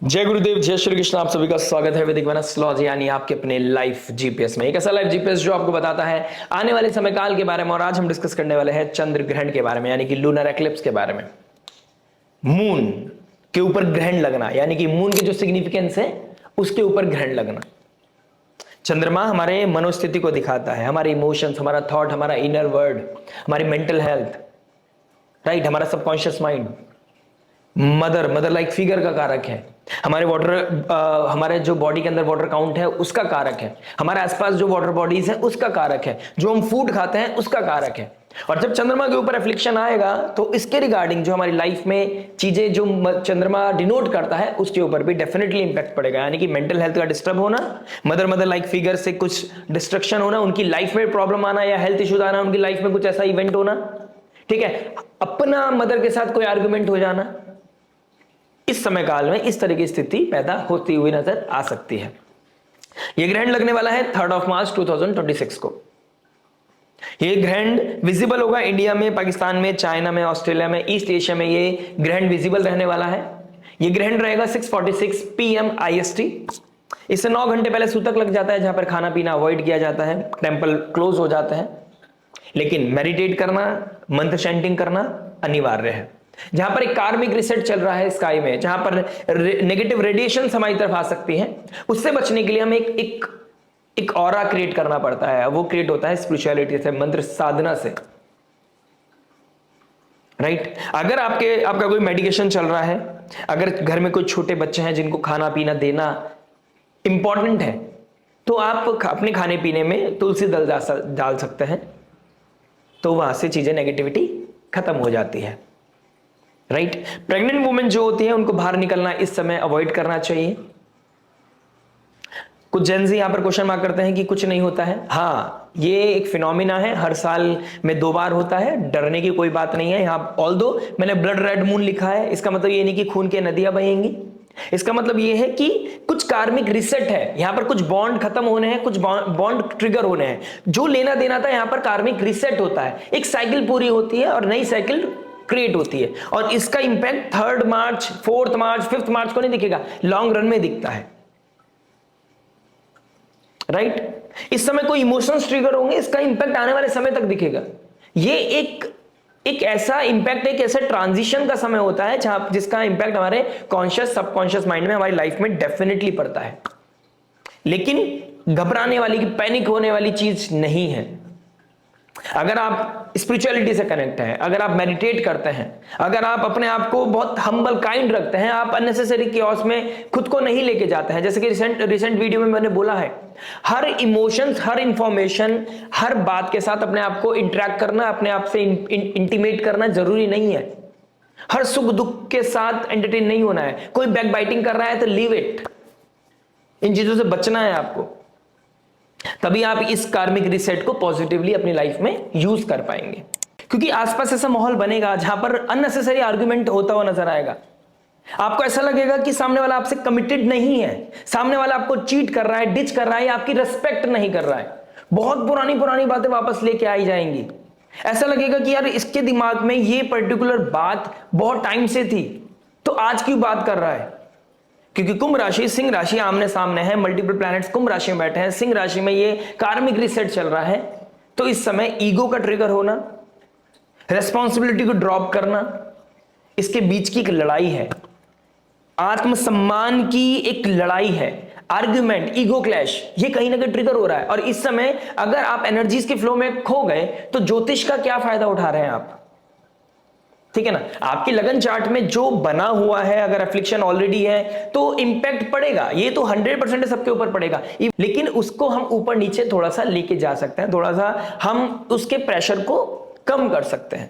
जय गुरुदेव, जय श्री कृष्ण। आप सभी का स्वागत है वैदिक एस्ट्रोलॉजी यानी आपके अपने लाइफ जीपीएस में। एक ऐसा लाइफ जीपीएस जो आपको बताता है आने वाले समय काल के बारे में। और आज हम डिस्कस करने वाले हैं चंद्र ग्रहण के बारे में, यानी कि लूनर एक्लिप्स के बारे में। मून के ऊपर ग्रहण लगना, यानी कि मून की जो सिग्निफिकेंस है उसके ऊपर ग्रहण लगना। चंद्रमा हमारे मनोस्थिति को दिखाता है, हमारे इमोशंस, हमारा थॉट, हमारा इनर वर्ल्ड, हमारी मेंटल हेल्थ, राइट, हमारा subconscious mind. Mother like figure का कारक है। हमारे हमारे जो बॉडी के अंदर वाटर काउंट है उसका कारक है। हमारे आसपास जो वाटर बॉडीज है उसका कारक है। जो हम फूड खाते हैं उसका कारक है। और जब चंद्रमा के ऊपर एफ्लिक्शन आएगा तो इसके रिगार्डिंग जो हमारी लाइफ में चीजें जो चंद्रमा डिनोट करता है उसके ऊपर भी डेफिनेटली इंपैक्ट पड़ेगा। यानी कि मेंटल हेल्थ का डिस्टर्ब होना, मदर लाइक फिगर से कुछ डिस्ट्रक्शन होना, उनकी लाइफ में प्रॉब्लम आना या हेल्थ इश्यूज आना, उनकी लाइफ में कुछ ऐसा इवेंट होना, ठीक है, अपना मदर के साथ कोई आर्गुमेंट हो जाना, इस समय काल में इस तरह की स्थिति पैदा होती हुई नजर आ सकती है। यह ग्रहण लगने वाला है 3 मार्च 2026 को। यह ग्रहण विजिबल होगा इंडिया में, पाकिस्तान में, चाइना में, ऑस्ट्रेलिया में, ईस्ट एशिया में यह ग्रहण विजिबल रहने वाला है। यह ग्रहण रहेगा 6:46 PM IST। इससे 9 घंटे पहले सूतक लग जाता है, जहां पर खाना पीना अवॉइड किया जाता है, टेंपल क्लोज हो जाते हैं। लेकिन मेडिटेट करना, मंत्र चैंटिंग करना अनिवार्य है। जहां पर एक कार्मिक रिसेट चल रहा है स्काई में, जहां पर नेगेटिव रेडिएशन हमारी तरफ आ सकती है, उससे बचने के लिए हमें एक ऑरा क्रिएट करना पड़ता है। वो क्रिएट होता है स्पिरिचुअलिटी से, मंत्र साधना से, राइट। अगर आपका कोई मेडिकेशन चल रहा है, अगर घर में कोई छोटे बच्चे हैं जिनको खाना पीना देना इंपॉर्टेंट है, तो आप अपने खाने पीने में तुलसी दल डाल सकते हैं, तो वहां से चीजें नेगेटिविटी खत्म हो जाती है, राइट। प्रेग्नेंट वुमेन जो होती है उनको बाहर निकलना इस समय अवॉइड करना चाहिए। कुछ जेंजी यहां पर क्वेश्चन मार्क करते हैं कि कुछ नहीं होता है। हाँ, ये एक फिनोमिना है, हर साल में 2 बार होता है, डरने की कोई बात नहीं है। यहाँ ऑल्दो मैंने ब्लड रेड मून लिखा है, इसका मतलब ये नहीं कि खून की नदियां बहेंगी। इसका मतलब ये है कि कुछ कार्मिक रिसेट है, यहां पर कुछ बॉन्ड खत्म होने हैं, कुछ बॉन्ड ट्रिगर होने हैं। जो लेना देना था यहां पर कार्मिक रिसेट होता है, एक साइकिल पूरी होती है और नई साइकिल क्रिएट होती है। और इसका इंपैक्ट 3 मार्च, 4 मार्च, 5 मार्च को नहीं दिखेगा, लॉन्ग रन में दिखता है, राइट। इस समय कोई इमोशंस ट्रिगर होंगे, इसका इंपैक्ट आने वाले समय तक दिखेगा। ये एक ऐसा इंपैक्ट, एक ऐसा ट्रांजिशन का समय होता है जिसका इंपैक्ट हमारे कॉन्शियस सबकॉन्शियस माइंड में, हमारी लाइफ में डेफिनेटली पड़ता है। लेकिन घबराने वाली, पैनिक होने वाली चीज नहीं है। अगर आप स्पिरिचुअलिटी से कनेक्ट हैं, अगर आप मेडिटेट करते हैं, अगर आप अपने आप को बहुत हम्बल काइंड रखते हैं, आप अननेसेसरी कियोस में खुद को नहीं लेके जाते हैं, जैसे कि रिसेंट वीडियो में मैंने बोला है, हर इमोशंस, हर इंफॉर्मेशन, हर बात के साथ अपने आप को इंटरेक्ट करना, अपने आप से इंटीमेट करना जरूरी नहीं है। हर सुख दुख के साथ एंटरटेन नहीं होना है। कोई बैक बाइटिंग कर रहा है तो लीव इट। इन चीजों से बचना है आपको, तभी आप इस कार्मिक रिसेट को पॉजिटिवली अपनी लाइफ में यूज कर पाएंगे। क्योंकि आसपास ऐसा माहौल बनेगा जहां पर अननेसेसरी आर्गुमेंट होता हुआ नजर आएगा। आपको ऐसा लगेगा कि सामने वाला आपसे कमिटेड नहीं है, सामने वाला आपको चीट कर रहा है, डिच कर रहा है, आपकी रिस्पेक्ट नहीं कर रहा है। बहुत पुरानी बातें वापस लेके आई जाएंगी। ऐसा लगेगा कि यार इसके दिमाग में ये पर्टिकुलर बात बहुत टाइम से थी, तो आज क्यों बात कर रहा है। क्योंकि कुंभ राशि, सिंह राशि आमने सामने है, मल्टीपल प्लैनेट्स कुंभ राशि में बैठे हैं, सिंह राशि में ये कार्मिक रिसेट चल रहा है। तो इस समय ईगो का ट्रिगर होना, रेस्पॉन्सिबिलिटी को ड्रॉप करना, इसके बीच की एक लड़ाई है, आत्मसम्मान की एक लड़ाई है, आर्ग्यूमेंट, ईगो क्लैश, ये कहीं ना कहीं ट्रिगर हो रहा है। और इस समय अगर आप एनर्जीज के फ्लो में खो गए तो ज्योतिष का क्या फायदा उठा रहे हैं आप, ठीक है ना। आपकी लगन चार्ट में जो बना हुआ है, अगर एफ्लिक्शन ऑलरेडी है तो इंपैक्ट पड़ेगा, ये तो 100% सबके ऊपर पड़ेगा। लेकिन उसको हम ऊपर नीचे थोड़ा सा लेके जा सकते हैं, थोड़ा सा हम उसके प्रेशर को कम कर सकते हैं,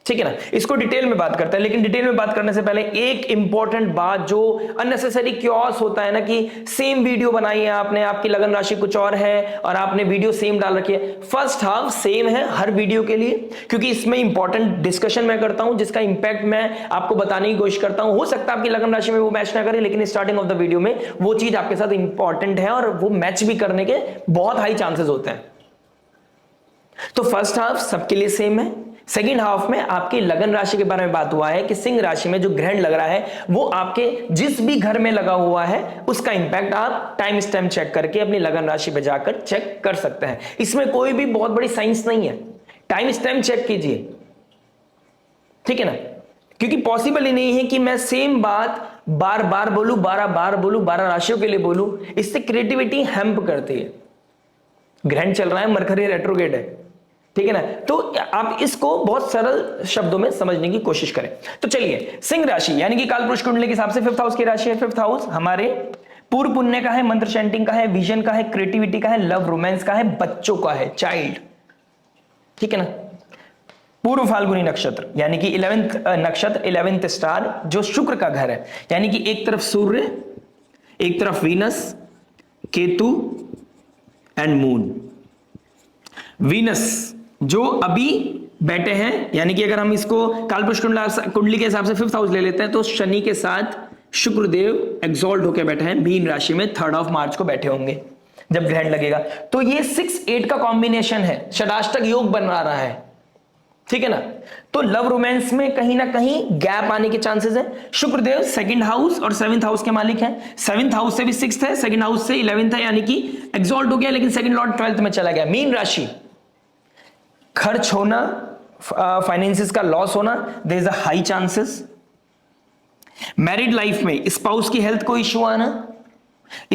ठीक है ना। इसको डिटेल में बात करते हैं, लेकिन डिटेल में बात करने से पहले एक इंपॉर्टेंट बात, जो अननेसेसरी क्योस होता है ना कि सेम वीडियो बनाई है आपने, आपकी लगन राशि कुछ और है और आपने वीडियो सेम डाल रखी है। फर्स्ट हाफ सेम है हर वीडियो के लिए, क्योंकि इसमें इंपॉर्टेंट डिस्कशन मैं करता हूं जिसका इंपैक्ट मैं आपको बताने की कोशिश करता हूं। हो सकता है आपकी लगन राशि में वो मैच ना करे, लेकिन स्टार्टिंग ऑफ द वीडियो में वो चीज आपके साथ इंपॉर्टेंट है और वो मैच भी करने के बहुत हाई चांसेस होते हैं। तो फर्स्ट हाफ सबके लिए सेम है, सेकंड हाफ में आपकी लगन राशि के बारे में बात हुआ है कि सिंह राशि में जो ग्रहण लग रहा है वो आपके जिस भी घर में लगा हुआ है उसका इंपैक्ट आप टाइम स्टैम्प चेक करके अपनी लगन राशि पे जाकर चेक कर सकते हैं। इसमें कोई भी बहुत बड़ी साइंस नहीं है, टाइम स्टैम्प चेक कीजिए, ठीक है ना, क्योंकि पॉसिबल ही नहीं है कि मैं सेम बात बार बार बोलूं, 12 बार बोलूं, 12 राशियों के लिए बोलूं, इससे क्रिएटिविटी हेम्प करती है। ग्रहण चल रहा है, मरकरी रेट्रोगेट है, ठीक है ना, तो आप इसको बहुत सरल शब्दों में समझने की कोशिश करें। तो चलिए, सिंह राशि यानी कि कालपुरुष कुंडली के हिसाब से 5th हाउस की राशि है। 5th हाउस हमारे पूर्व पुण्य का है, मंत्र चैंटिंग का है, विजन का है, क्रिएटिविटी का है, लव रोमांस का है, बच्चों का है, चाइल्ड, ठीक है ना। पूर्व फाल्गुनी नक्षत्र यानी कि 11th नक्षत्र, 11th स्टार जो शुक्र का घर है, यानी कि एक तरफ सूर्य, एक तरफ Venus, Ketu and moon. Venus जो अभी बैठे हैं, यानी कि अगर हम इसको कालपुरुष कुंडली के हिसाब से 5th हाउस ले लेते हैं तो शनि के साथ शुक्रदेव एग्जॉल्ट होकर बैठे हैं मीन राशि में, 3rd मार्च को बैठे होंगे जब ग्रहण लगेगा। तो ये 6-8 का कॉम्बिनेशन है, षडाष्टक योग बन रहा है, ठीक है ना। तो लव रोमांस में कहीं ना कहीं गैप आने के चांसेस है। शुक्रदेव 2nd हाउस और 7th हाउस के मालिक हैं, 7th हाउस से भी 6th है, 2nd हाउस से 11th है, यानी कि एग्जॉल्ट हो गया, लेकिन 2nd लॉर्ड 12th में चला गया। मीन राशि, खर्च होना, फाइनेंसिस का लॉस होना, there is a high chances. Married life में स्पाउस की हेल्थ को इश्यू आना,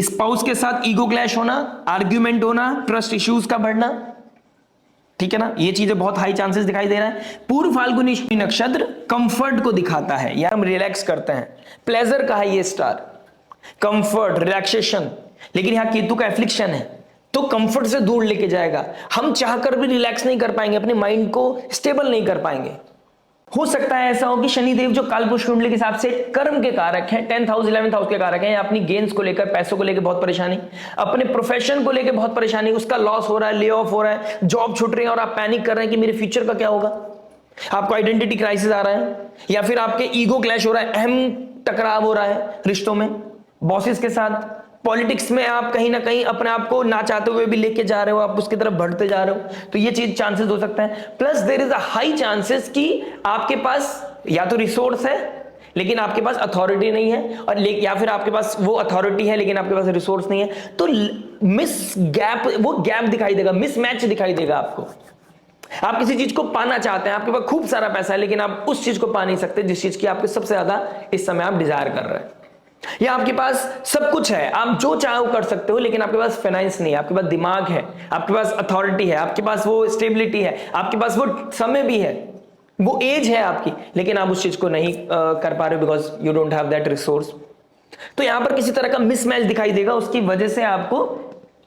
स्पाउस के साथ ईगो क्लैश होना, आर्ग्यूमेंट होना, ट्रस्ट इश्यूज का बढ़ना, ठीक है ना, ये चीजें बहुत हाई चांसेस दिखाई दे रहा है। पूर्व फाल्गुनी नक्षत्र कंफर्ट को दिखाता है, या हम रिलैक्स करते हैं, प्लेजर का है ये स्टार, कंफर्ट, रिलैक्सेशन, लेकिन यहां केतु का एफ्लिक्शन है तो कंफर्ट से दूर लेके जाएगा। हम चाहकर भी रिलैक्स नहीं कर पाएंगे, अपने माइंड को स्टेबल नहीं कर पाएंगे। हो सकता है ऐसा हो कि शनिदेव जो कालपुरुष कुंडली के हिसाब से कर्म के कारक हैं, 10th हाउस 11th हाउस के कारक हैं, अपनी गेन्स को लेकर, पैसों को लेकर बहुत परेशानी, अपने प्रोफेशन को लेकर बहुत परेशानी, उसका लॉस हो रहा है, ले ऑफ हो रहा है, जॉब छूट रही है और आप पैनिक कर रहे हैं कि मेरे फ्यूचर का क्या होगा, आपको आइडेंटिटी क्राइसिस आ रहा है, या फिर आपके ईगो क्लैश हो रहा है, अहम टकराव हो रहा है रिश्तों में, बॉसेस के साथ, पॉलिटिक्स में आप कहीं ना कहीं अपने आप को ना चाहते हुए भी लेके जा रहे हो, आप उसकी तरफ बढ़ते जा रहे हो, तो ये चीज चांसेस हो सकता है। Plus there is a high chances कि आपके पास या तो रिसोर्स है लेकिन आपके पास अथॉरिटी नहीं है, और या फिर आपके पास वो अथॉरिटी है लेकिन आपके पास रिसोर्स नहीं है, तो मिस गैप, वो गैप दिखाई देगा, मिसमैच दिखाई देगा आपको। आप किसी चीज को पाना चाहते हैं, आपके पास खूब सारा पैसा है लेकिन आप उस चीज को पा नहीं सकते जिस चीज की आपके सबसे ज्यादा इस समय आप डिजायर कर रहे हैं, या आपके पास सब कुछ है, आप जो चाहो कर सकते हो, लेकिन आपके पास फाइनेंस नहीं है, आपके पास दिमाग है, आपके पास अथॉरिटी है, आपके पास वो स्टेबिलिटी है, आपके पास वो समय भी है, वो एज है आपकी, लेकिन आप उस चीज को नहीं कर पा रहे हो because you don't have that resource. तो यहां पर किसी तरह का मिसमैच दिखाई देगा, उसकी वजह से आपको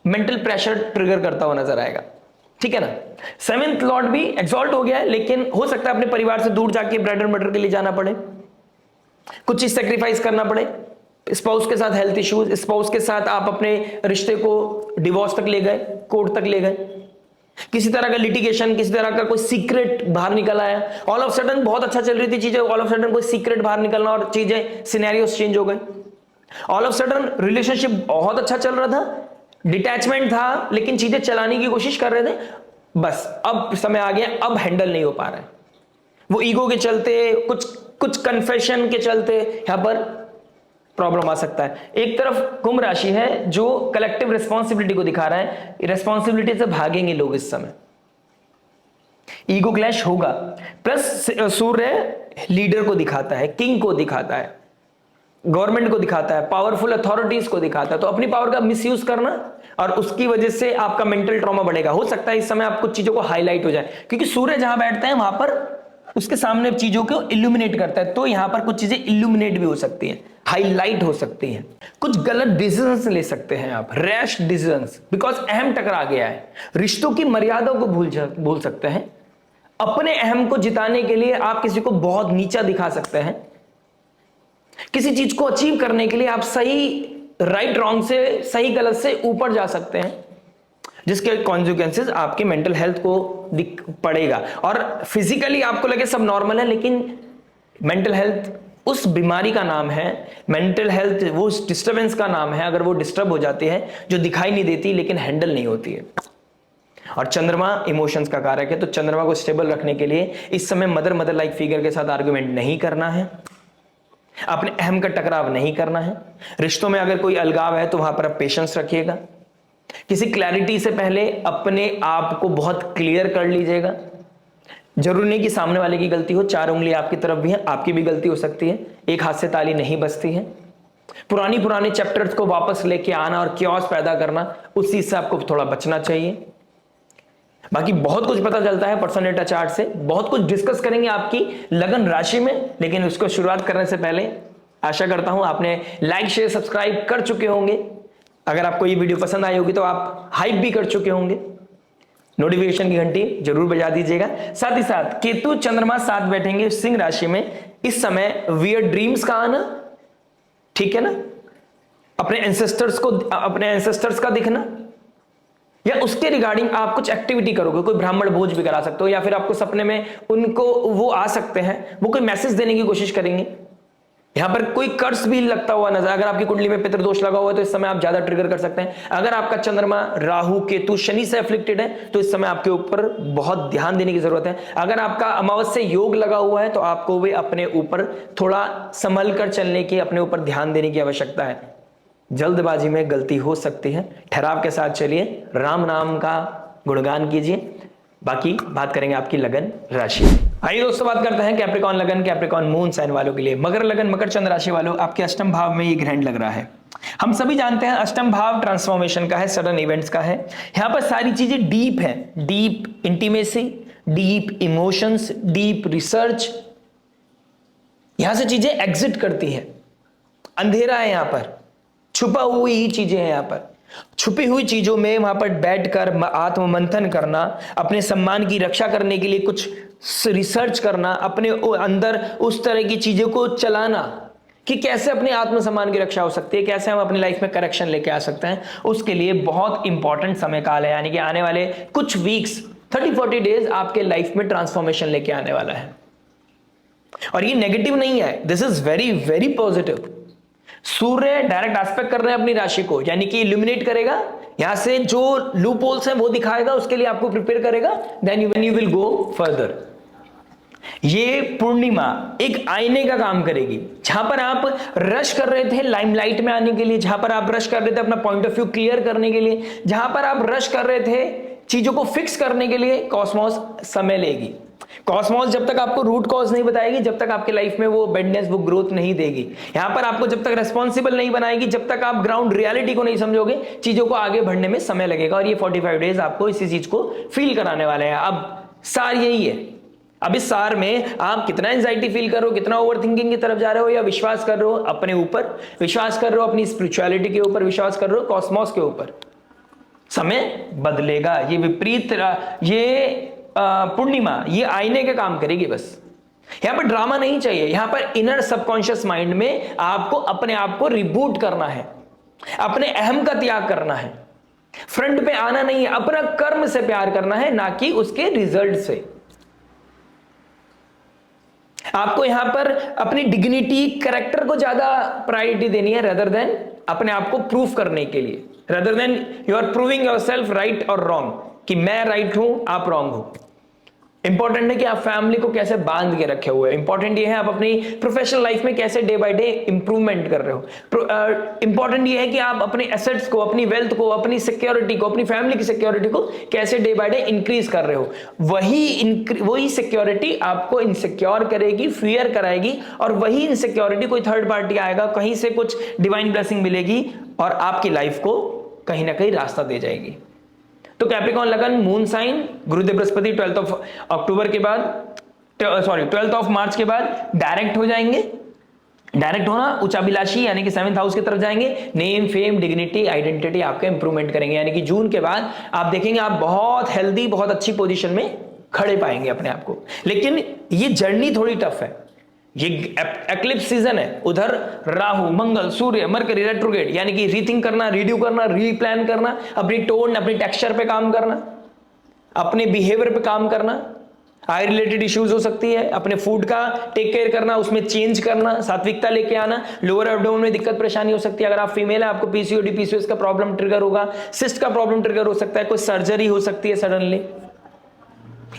मेंटल प्रेशर ट्रिगर करता हुआ नजर आएगा, ठीक है ना। 7th लॉर्ड भी एग्जॉल्ट हो गया है, लेकिन हो सकता है अपने परिवार से दूर जाके ब्रेड एंड बटर के लिए जाना पड़े, कुछ चीज सेक्रीफाइस करना पड़े, स्पाउस के साथ हेल्थ इश्यूज, स्पाउस के साथ आप अपने रिश्ते को डिवोर्स तक ले गए, कोर्ट तक ले गए, किसी तरह का लिटिगेशन, किसी तरह का कोई सीक्रेट बाहर निकल आया, ऑल ऑफ सडन बहुत अच्छा चल रही थी चीजें, ऑल ऑफ सडन कोई सीक्रेट बाहर निकलना और चीजें सिनेरियोस चेंज हो गए, ऑल ऑफ सडन रिलेशनशिप बहुत अच्छा चल रहा था, डिटैचमेंट था लेकिन चीजें चलाने की कोशिश कर रहे थे, बस अब समय आ गया, अब हैंडल नहीं हो पा रहा है, वो ईगो के चलते, कुछ कन्फेशन के चलते यहां पर प्रॉब्लम आ सकता है। एक तरफ कुंभ राशि है जो कलेक्टिव रिस्पॉन्सिबिलिटी को दिखा रहा है, रिस्पॉन्सिबिलिटी से भागेंगे लोग इस समय, ईगो क्लैश होगा, प्लस सूर्य लीडर को दिखाता है, किंग को दिखाता है, गवर्नमेंट को दिखाता है, पावरफुल अथॉरिटीज को दिखाता है, तो अपनी पावर का मिसयूज करना और उसकी वजह से आपका मेंटल ट्रॉमा बढ़ेगा। हो सकता है इस समय आप कुछ चीजों को हाईलाइट हो जाए, क्योंकि सूर्य जहां बैठता है वहां पर उसके सामने चीजों को इल्यूमिनेट करता है, तो यहां पर कुछ चीजें इल्यूमिनेट भी हो सकती हैं, हाईलाइट हो सकती हैं, कुछ गलत डिसीजंस ले सकते हैं आप, रैश डिसीजंस, बिकॉज अहम टकरा गया है, रिश्तों की मर्यादा को भूल सकते हैं, अपने अहम को जिताने के लिए आप किसी को बहुत नीचा दिखा सकते हैं, किसी चीज को अचीव करने के लिए आप सही राइट रॉन्ग से, सही गलत से ऊपर जा सकते हैं, जिसके कॉन्सिक्वेंसेस आपके मेंटल हेल्थ को पड़ेगा, और फिजिकली आपको लगे सब नॉर्मल है, लेकिन मेंटल हेल्थ उस बीमारी का नाम है, मेंटल हेल्थ वो डिस्टर्बेंस का नाम है, अगर वो डिस्टर्ब हो जाती है जो दिखाई नहीं देती लेकिन हैंडल नहीं होती है। और चंद्रमा इमोशंस का कारक है, तो चंद्रमा को स्टेबल रखने के लिए इस समय मदर लाइक फिगर के साथ आर्गुमेंट नहीं करना है, अपने अहम का टकराव नहीं करना है। रिश्तों में अगर कोई अलगाव है तो वहां पर आप पेशेंस रखिएगा। किसी क्लैरिटी से पहले अपने आप को बहुत क्लियर कर लीजिएगा। जरूरी नहीं कि सामने वाले की गलती हो, 4 उंगली आपकी तरफ भी है, आपकी भी गलती हो सकती है, एक हाथ से ताली नहीं बजती है। पुराने चैप्टर्स को वापस लेके आना और क्योस पैदा करना, उस चीज से आपको थोड़ा बचना चाहिए। बाकी बहुत कुछ पता चलता है पर्सनल डेटा चार्ट से, बहुत कुछ डिस्कस करेंगे आपकी लगन राशि में, लेकिन उसको शुरुआत करने से पहले आशा करता हूं आपने लाइक शेयर सब्सक्राइब कर चुके होंगे। अगर आपको ये वीडियो पसंद आई होगी तो आप हाइप भी कर चुके होंगे। नोटिफिकेशन की घंटी जरूर बजा दीजिएगा। साथ ही साथ केतु चंद्रमा साथ बैठेंगे सिंह राशि में, इस समय वियर्ड ड्रीम्स का आना, ठीक है ना, अपने एंसेस्टर्स का दिखना, या उसके रिगार्डिंग आप कुछ एक्टिविटी करोगे, कोई ब्राह्मण भोज भी करा सकते हो, या फिर आपको सपने में उनको वो आ सकते हैं, वो कोई मैसेज देने की कोशिश करेंगे। यहां पर कोई कर्स भी लगता हुआ नजर, अगर आपकी कुंडली में पितृदोष लगा हुआ है तो इस समय आप ज्यादा ट्रिगर कर सकते हैं। अगर आपका चंद्रमा राहु केतु शनि से अफ्लिक्टेड है तो इस समय आपके ऊपर बहुत ध्यान देने की जरूरत है। अगर आपका अमावस्या योग लगा हुआ है तो आपको भी अपने ऊपर थोड़ा संभल कर चलने की, अपने ऊपर ध्यान देने की आवश्यकता है। जल्दबाजी में गलती हो सकती है, ठहराव के साथ चलिए, राम नाम का गुणगान कीजिए। बाकी बात करेंगे आपकी लगन राशि। आइए दोस्तों बात करते हैं कैप्रिकॉन लगन, कैप्रिकॉन मून साइन वालों के लिए। मकर लगन, मकर चंद्र राशि वालों, आपके अष्टम भाव में ये ग्रहण लग रहा है। हम सभी जानते हैं अष्टम भाव ट्रांसफॉर्मेशन का है, सडन इवेंट्स का है। यहां पर सारी चीजें डीप है, deep intimacy, deep emotions, deep research, यहां से चीजें एग्जिट करती है। अंधेरा है, यहां पर छुपा हुई ही चीजें हैं। यहां पर छुपी हुई चीजों में वहां पर बैठकर आत्म मंथन करना, अपने सम्मान की रक्षा करने के लिए कुछ रिसर्च करना, अपने अंदर उस तरह की चीजों को चलाना कि कैसे अपने आत्म सम्मान की रक्षा हो सकती है, कैसे हम अपनी लाइफ में करेक्शन लेके आ सकते हैं, उसके लिए बहुत इंपॉर्टेंट समय काल है। यानी कि आने वाले कुछ वीक्स, 30-40 डेज आपके लाइफ में ट्रांसफॉर्मेशन लेके आने वाला है। और ये नेगेटिव नहीं है, this is very very positive. Surya direct aspect कर रहे हैं अपनी राशि को, यानी कि इल्यूमिनेट करेगा, यहां से जो लूप होल्स हैं वो दिखाएगा, उसके लिए आपको प्रिपेयर करेगा, then you will go further. ये पूर्णिमा एक आईने का काम करेगी। जहां पर आप रश कर रहे थे लाइमलाइट में आने के लिए, जहां पर आप रश कर रहे थे अपना पॉइंट ऑफ व्यू क्लियर करने के लिए, जहां पर आप रश कर रहे थे चीजों को फिक्स करने के लिए, कॉस्मोस समय लेगी। कॉस्मोस जब तक आपको रूट कॉज नहीं बताएगी, जब तक आपके लाइफ में वो बेडनेस, वो ग्रोथ नहीं देगी। यहां पर आपको जब तक रेस्पॉन्सिबल नहीं बनाएगी, जब तक आप ग्राउंड रियलिटी को नहीं समझोगे, चीजों को आगे बढ़ने में समय लगेगा। और ये 45 डेज आपको इसी चीज को फील कराने वाले हैं। अब सार यही है, अब इस सार में आप कितना एंजाइटी फील कर रहे हो, कितना ओवर थिंकिंग की तरफ जा रहे हो, या विश्वास कर रहे हो अपने ऊपर, विश्वास कर रहे हो अपनी स्पिरिचुअलिटी के ऊपर, विश्वास कर रहे हो कॉस्मोस के ऊपर। समय बदलेगा। ये विपरीत, ये पूर्णिमा ये आईने के काम करेगी। बस यहां पर ड्रामा नहीं चाहिए, यहां पर इनर सबकॉन्शियस माइंड में आपको अपने आप को रिबूट करना है, अपने अहम का त्याग करना है, फ्रंट पे आना नहीं है, अपना कर्म से प्यार करना है, ना कि उसके रिजल्ट से। आपको यहां पर अपनी डिग्निटी, कैरेक्टर को ज्यादा प्रायोरिटी देनी है, रेदर देन अपने आप को प्रूफ करने के लिए, rather than you are proving yourself right और रॉन्ग, कि मैं राइट हूं आप रॉन्ग हो। इंपॉर्टेंट है कि आप फैमिली को कैसे बांध के रखे हुए, इंपॉर्टेंट ये है आप अपनी प्रोफेशनल लाइफ में कैसे डे बाय डे इंप्रूवमेंट कर रहे हो। इंपॉर्टेंट ये है कि आप अपने एसेट्स को, अपनी वेल्थ को, अपनी सिक्योरिटी को, अपनी फैमिली की सिक्योरिटी को कैसे डे बाय डे इंक्रीज कर रहे हो। वही सिक्योरिटी आपको इनसिक्योर करेगी, फियर कराएगी, और वही इनसिक्योरिटी कोई थर्ड पार्टी आएगा, कहीं से कुछ डिवाइन ब्लेसिंग मिलेगी और आपकी लाइफ को कहीं ना कहीं रास्ता दे जाएगी। तो कैप्रिकॉन लगन, मून साइन, गुरुदेव बृहस्पति 12 मार्च के बाद डायरेक्ट हो जाएंगे। डायरेक्ट होना उच्चाभिलाषी यानी कि 7th हाउस की तरफ जाएंगे। नेम, फेम, डिग्निटी, आइडेंटिटी आपका इंप्रूवमेंट करेंगे। यानी कि जून के बाद आप देखेंगे आप बहुत हेल्दी, बहुत अच्छी पोजीशन में खड़े पाएंगे अपने आप को। लेकिन ये जर्नी थोड़ी टफ है, ये एक्लिप्स सीजन है। उधर राहु, मंगल, सूर्य, मरकरी रेट्रोग्रेड, यानी कि रीथिंक करना, रीड्यू करना, रीप्लान करना, अपनी टोन, अपनी टेक्सचर पे काम करना, अपने बिहेवियर पे काम करना, आई रिलेटेड इश्यूज हो सकती है, अपने फूड का टेक केयर करना, उसमें चेंज करना, सात्विकता लेके आना, लोअर एब्डोमेन में दिक्कत परेशानी हो सकती है। अगर आप फीमेल है, आपको पीसीओडी पीसीओएस का प्रॉब्लम ट्रिगर होगा, सिस्ट का प्रॉब्लम ट्रिगर हो सकता है, कोई सर्जरी हो सकती है सडनली,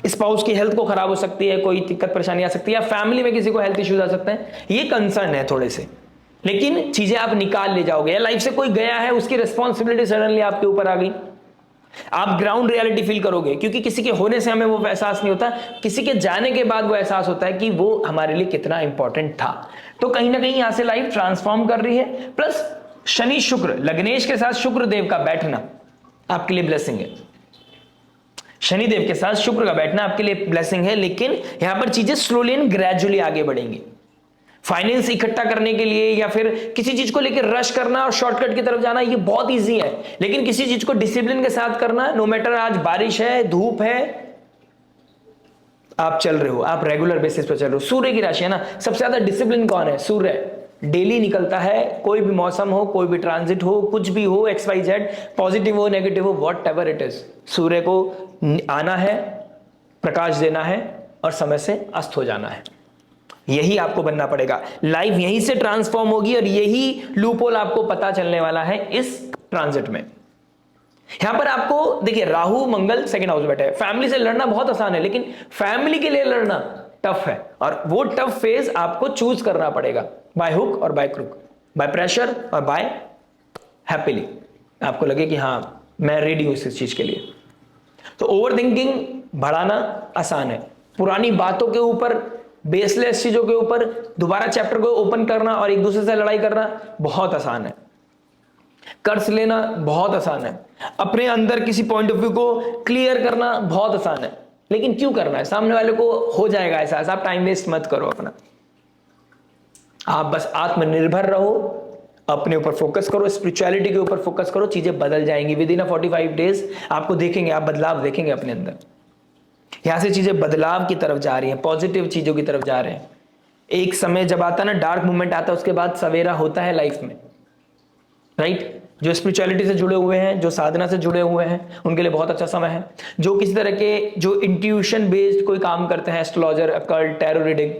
स्पाउस की हेल्थ को खराब हो सकती है, कोई दिक्कत परेशानी आ सकती है, या फैमिली में किसी को हेल्थ इश्यूज आ सकते हैं। ये कंसर्न है थोड़े से, लेकिन चीजें आप निकाल ले जाओगे। या लाइफ से कोई गया है, उसकी रिस्पॉन्सिबिलिटी सडनली आपके ऊपर आ गई, आप ग्राउंड रियलिटी फील करोगे, क्योंकि किसी के होने से हमें वो एहसास नहीं होता, किसी के जाने के बाद वो एहसास होता है कि वो हमारे लिए कितना इंपॉर्टेंट था। तो कहीं ना कहीं यहां से लाइफ ट्रांसफॉर्म कर रही है। प्लस शनि शुक्र, लग्नेश के साथ शुक्र देव का बैठना आपके लिए ब्लेसिंग है। शनिदेव के साथ शुक्र का बैठना आपके लिए ब्लेसिंग है, लेकिन यहां पर चीजें स्लोली एंड ग्रेजुअली आगे बढ़ेंगी। फाइनेंस इकट्ठा करने के लिए या फिर किसी चीज को लेकर रश करना और शॉर्टकट की तरफ जाना, ये बहुत इजी है, लेकिन किसी चीज को डिसिप्लिन के साथ करना, नो मैटर आज बारिश है, धूप है, आप चल रहे हो, आप रेगुलर बेसिस पर चल रहे हो। सूर्य की राशि है ना, सबसे ज्यादा डिसिप्लिन कौन है? सूर्य। डेली निकलता है, कोई भी मौसम हो, कोई भी ट्रांजिट हो, कुछ भी हो, XYZ, पॉजिटिव हो नेगेटिव हो, वॉट एवर इट इज, सूर्य को आना है, प्रकाश देना है और समय से अस्त हो जाना है। यही आपको बनना पड़ेगा। लाइफ यहीं से ट्रांसफॉर्म होगी और यही लूपहोल आपको पता चलने वाला है इस ट्रांजिट में। यहां पर आपको देखिए, राहु मंगल सेकंड हाउस बैठे हैं। फैमिली से लड़ना बहुत आसान है, लेकिन फैमिली के लिए लड़ना टफ है, और वो टफ फेज आपको चूज करना पड़ेगा, बाय हुक और बाय क्रुक, बाय प्रेशर और बाय हैप्पीली। आपको लगे कि हां मैं रेडी हूं इस चीज के लिए। तो ओवर थिंकिंग बढ़ाना आसान है, पुरानी बातों के ऊपर, बेसलेस चीजों के ऊपर दोबारा चैप्टर को ओपन करना और एक दूसरे से लड़ाई करना बहुत आसान है। कर्ज लेना बहुत आसान है, अपने अंदर किसी पॉइंट ऑफ व्यू को क्लियर करना बहुत आसान है, लेकिन क्यों करना है? सामने वाले को हो जाएगा एहसास, आप टाइम वेस्ट मत करो अपना। आप बस आत्मनिर्भर रहो, अपने ऊपर फोकस करो, स्पिरिचुअलिटी के ऊपर फोकस करो, चीजें बदल जाएंगी। विद इन 45 डेज आपको देखेंगे, आप बदलाव देखेंगे अपने अंदर। यहां से चीजें बदलाव की तरफ जा रही हैं, पॉजिटिव चीजों की तरफ जा रहे हैं। एक समय जब आता है ना, डार्क मोमेंट आता है, उसके बाद सवेरा होता है लाइफ में, राइट? जो स्पिरिचुअलिटी से जुड़े हुए हैं, जो साधना से जुड़े हुए हैं, उनके लिए बहुत अच्छा समय है। जो किसी तरह के जो इंट्यूशन बेस्ड कोई काम करते हैं, एस्ट्रोलॉजर, अकल्ट, टैरो रीडिंग,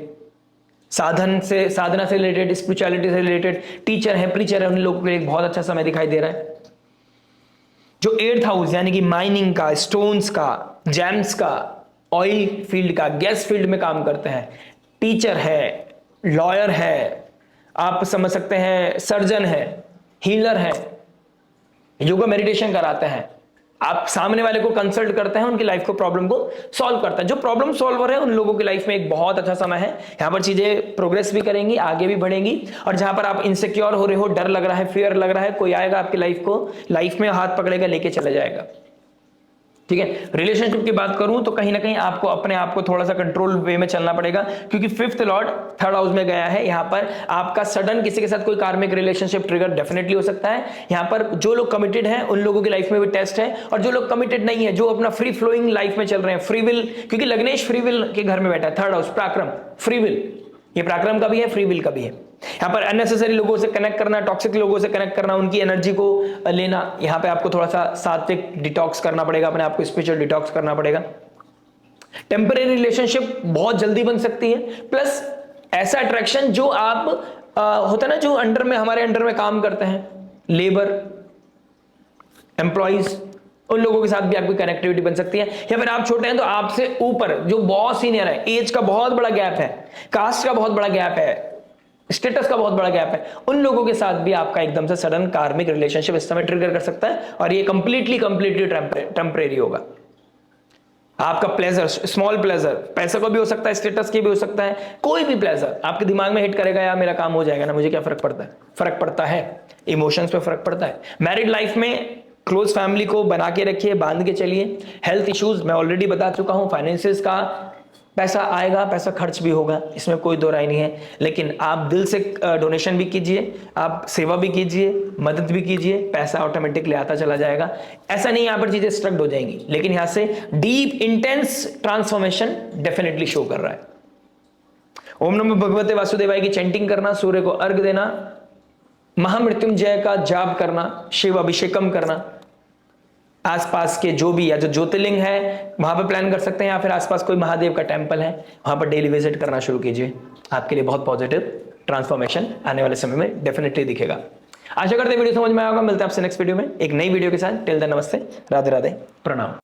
साधना से रिलेटेड, स्पिरिचुअलिटी से रिलेटेड, टीचर है, प्रीचर है, उन लोगों के लिए बहुत अच्छा समय दिखाई दे रहा है। जो 8th हाउस यानी कि माइनिंग का, स्टोन्स का, जेम्स का, ऑयल फील्ड का, गैस फील्ड में काम करते हैं, टीचर है, लॉयर है, आप समझ सकते हैं सर्जन है, हीलर है, योगा मेडिटेशन कराते हैं, आप सामने वाले को कंसल्ट करते हैं, उनकी लाइफ को प्रॉब्लम को सॉल्व करते हैं। जो प्रॉब्लम सॉल्वर है उन लोगों की लाइफ में एक बहुत अच्छा समय है। यहां पर चीजें प्रोग्रेस भी करेंगी, आगे भी बढ़ेंगी। और जहां पर आप इनसिक्योर हो रहे हो, डर लग रहा है, फियर लग रहा है, कोई आएगा आपकी लाइफ में हाथ पकड़ेगा, लेके चला जाएगा। ठीक है, रिलेशनशिप की बात करूं तो कहीं ना कहीं आपको अपने आप को थोड़ा सा कंट्रोल वे में चलना पड़ेगा, क्योंकि 5th लॉर्ड 3rd हाउस में गया है। यहां पर आपका सडन किसी के साथ कोई कार्मिक रिलेशनशिप ट्रिगर डेफिनेटली हो सकता है। यहां पर जो लोग कमिटेड हैं उन लोगों की लाइफ में भी टेस्ट है, और जो लोग कमिटेड नहीं है, जो अपना फ्री फ्लोइंग लाइफ में चल रहे हैं, फ्री विल, क्योंकि लग्नेश फ्री विल के घर में बैठा है, 3rd हाउस पराक्रम, फ्री विल, ये पराक्रम का भी है, फ्री विल का भी है। यहां पर अननेसेसरी लोगों से कनेक्ट करना, टॉक्सिक लोगों से कनेक्ट करना, उनकी एनर्जी को लेना, यहां पे आपको थोड़ा सा सात्विक डिटॉक्स करना पड़ेगा, अपने आप को स्पिरिचुअल डिटॉक्स करना पड़ेगा। टेम्परेरी रिलेशनशिप बहुत जल्दी बन सकती है, प्लस ऐसा अट्रैक्शन जो आप होता है ना, जो हमारे अंडर में काम करते हैं, लेबर, एम्प्लॉइज, उन लोगों के साथ भी आपकी कनेक्टिविटी बन सकती है। या फिर आप छोटे हैं तो आपसे ऊपर जो बहुत सीनियर है, एज का बहुत बड़ा गैप है, कास्ट का बहुत बड़ा गैप है, स्टेटस का बहुत बड़ा गैप है, उन लोगों के साथ भी आपका एकदम से सडन कार्मिक रिलेशनशिप इस समय ट्रिगर कर सकता है, और ये कंप्लीटली टेम्परेरी होगा। आपका प्लेजर, स्मॉल प्लेजर, पैसे का भी हो सकता है, स्टेटस की भी हो सकता है, कोई भी प्लेजर आपके दिमाग में हिट करेगा, यार मेरा काम हो जाएगा ना, मुझे क्या फर्क पड़ता है? फर्क पड़ता है, इमोशंस पे फर्क पड़ता है। मैरिड लाइफ में क्लोज फैमिली को बना के रखिए, बांध के चलिए। हेल्थ इश्यूज मैं ऑलरेडी बता चुका हूं, फाइनेंसिस का, पैसा आएगा, पैसा खर्च भी होगा, इसमें कोई दो राय नहीं है, लेकिन आप दिल से डोनेशन भी कीजिए, आप सेवा भी कीजिए, मदद भी कीजिए, पैसा ऑटोमेटिकली आता चला जाएगा। ऐसा नहीं यहां पर चीजें स्ट्रक्ड हो जाएंगी, लेकिन यहां से deep intense transformation definitely show कर रहा है। ओम नमो भगवते वासुदेवाय की चैंटिंग करना, सूर्य को अर्घ देना, महामृत्युंजय का जाप करना, शिव अभिषेकम करना, आसपास के जो भी या जो ज्योतिर्लिंग है वहां पर प्लान कर सकते हैं, या फिर आसपास कोई महादेव का टेम्पल है वहां पर डेली विजिट करना शुरू कीजिए। आपके लिए बहुत पॉजिटिव ट्रांसफॉर्मेशन आने वाले समय में डेफिनेटली दिखेगा। आशा करते हैं वीडियो समझ में आएगा। मिलते हैं आपसे नेक्स्ट वीडियो में एक नई वीडियो के साथ। टिल देन नमस्ते, राधे राधे, प्रणाम।